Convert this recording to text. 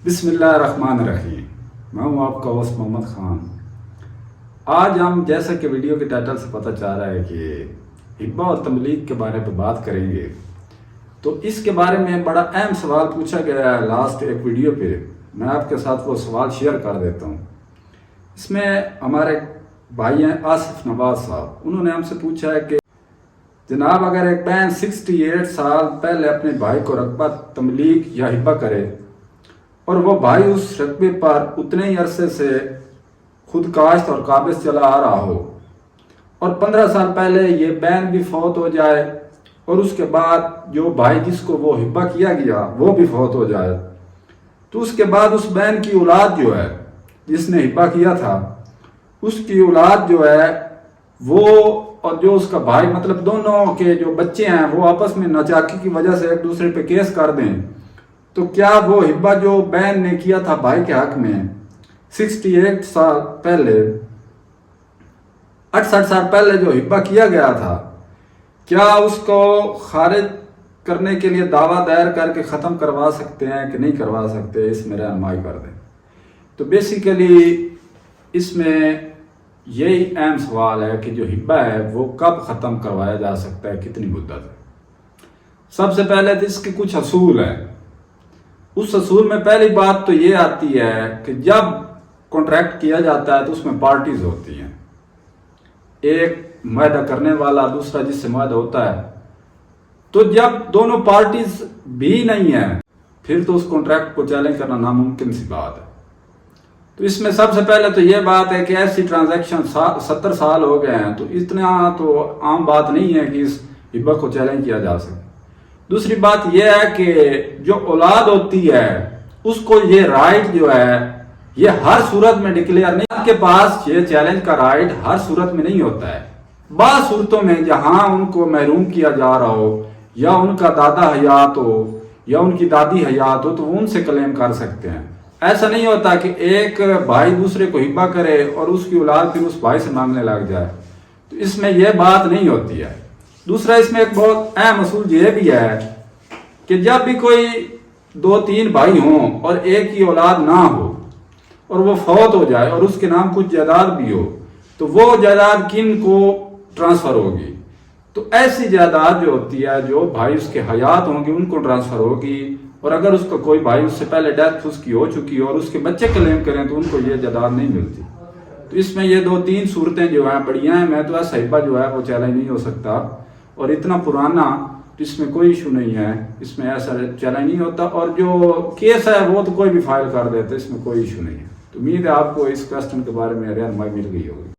بسم اللہ الرحمن الرحیم. میں ہوں آپ کا ہوسٹ محمد خان. آج ہم جیسا کہ ویڈیو کے ٹائٹل سے پتہ چل رہا ہے کہ ہبہ اور تملیغ کے بارے میں بات کریں گے. تو اس کے بارے میں بڑا اہم سوال پوچھا گیا ہے لاسٹ ایک ویڈیو پہ. میں آپ کے ساتھ وہ سوال شیئر کر دیتا ہوں. اس میں ہمارے بھائی ہیں آصف نواز صاحب. انہوں نے ہم سے پوچھا ہے کہ جناب اگر ایک بہن 68 سال پہلے اپنے بھائی کو رقبہ تملیغ یا ہبہ کرے اور وہ بھائی اس رقبے پر اتنے ہی عرصے سے خود کاشت اور قابض چلا آ رہا ہو اور 15 سال پہلے یہ بہن بھی فوت ہو جائے اور اس کے بعد جو بھائی جس کو وہ ہبہ کیا گیا وہ بھی فوت ہو جائے، تو اس کے بعد اس بہن کی اولاد جو ہے جس نے ہبہ کیا تھا اس کی اولاد جو ہے وہ اور جو اس کا بھائی مطلب دونوں کے جو بچے ہیں وہ آپس میں ناچاکی کی وجہ سے ایک دوسرے پہ کیس کر دیں، تو کیا وہ ہبہ جو بہن نے کیا تھا بھائی کے حق میں 68 سال پہلے 68 سال پہلے جو ہبہ کیا گیا تھا، کیا اس کو خارج کرنے کے لیے دعویٰ دائر کر کے ختم کروا سکتے ہیں کہ نہیں کروا سکتے؟ اس میں رہنمائی کر دیں. تو بیسیکلی اس میں یہی اہم سوال ہے کہ جو ہبہ ہے وہ کب ختم کروایا جا سکتا ہے، کتنی مدت ہے. سب سے پہلے تو اس کے کچھ اصول ہیں. اس اصول میں پہلی بات تو یہ آتی ہے کہ جب کانٹریکٹ کیا جاتا ہے تو اس میں پارٹیز ہوتی ہیں، ایک معاہدہ کرنے والا دوسرا جس سے معاہدہ ہوتا ہے. تو جب دونوں پارٹیز بھی نہیں ہیں پھر تو اس کانٹریکٹ کو چیلنج کرنا ناممکن سی بات ہے. تو اس میں سب سے پہلے تو یہ بات ہے کہ ایسی ٹرانزیکشن 70 سال ہو گئے ہیں تو اتنا تو عام بات نہیں ہے کہ اس ہبہ کو چیلنج کیا جا سکے. دوسری بات یہ ہے کہ جو اولاد ہوتی ہے اس کو یہ رائٹ جو ہے یہ ہر صورت میں ڈکلیئر نہیں، آپ کے پاس یہ چیلنج کا رائٹ ہر صورت میں نہیں ہوتا ہے. بعض صورتوں میں جہاں ان کو محروم کیا جا رہا ہو یا ان کا دادا حیات ہو یا ان کی دادی حیات ہو تو وہ ان سے کلیم کر سکتے ہیں. ایسا نہیں ہوتا کہ ایک بھائی دوسرے کو ہبہ کرے اور اس کی اولاد پھر اس بھائی سے مانگنے لگ جائے. تو اس میں یہ بات نہیں ہوتی ہے. دوسرا اس میں ایک بہت اہم اصول یہ بھی ہے کہ جب بھی کوئی 2-3 بھائی ہوں اور ایک ہی اولاد نہ ہو اور وہ فوت ہو جائے اور اس کے نام کچھ جائیداد بھی ہو تو وہ جائیداد کن کو ٹرانسفر ہوگی؟ تو ایسی جائیداد جو ہوتی ہے جو بھائی اس کے حیات ہوں گے ان کو ٹرانسفر ہوگی. اور اگر اس کا کوئی بھائی اس سے پہلے ڈیتھ اس کی ہو چکی اور اس کے بچے کلیم کریں تو ان کو یہ جائیداد نہیں ملتی. تو اس میں یہ 2-3 صورتیں جو ہیں بڑھیاں ہیں. میں تو ایسا ہبہ جو ہے وہ چیلنج نہیں ہو سکتا اور اتنا پرانا تو اس میں کوئی ایشو نہیں ہے، اس میں ایسا چیلنج نہیں ہوتا. اور جو کیس ہے وہ تو کوئی بھی فائل کر دیتا ہے، اس میں کوئی ایشو نہیں ہے. تو امید ہے آپ کو اس کوسچن کے بارے میں رہنمائی مل گئی ہوگی.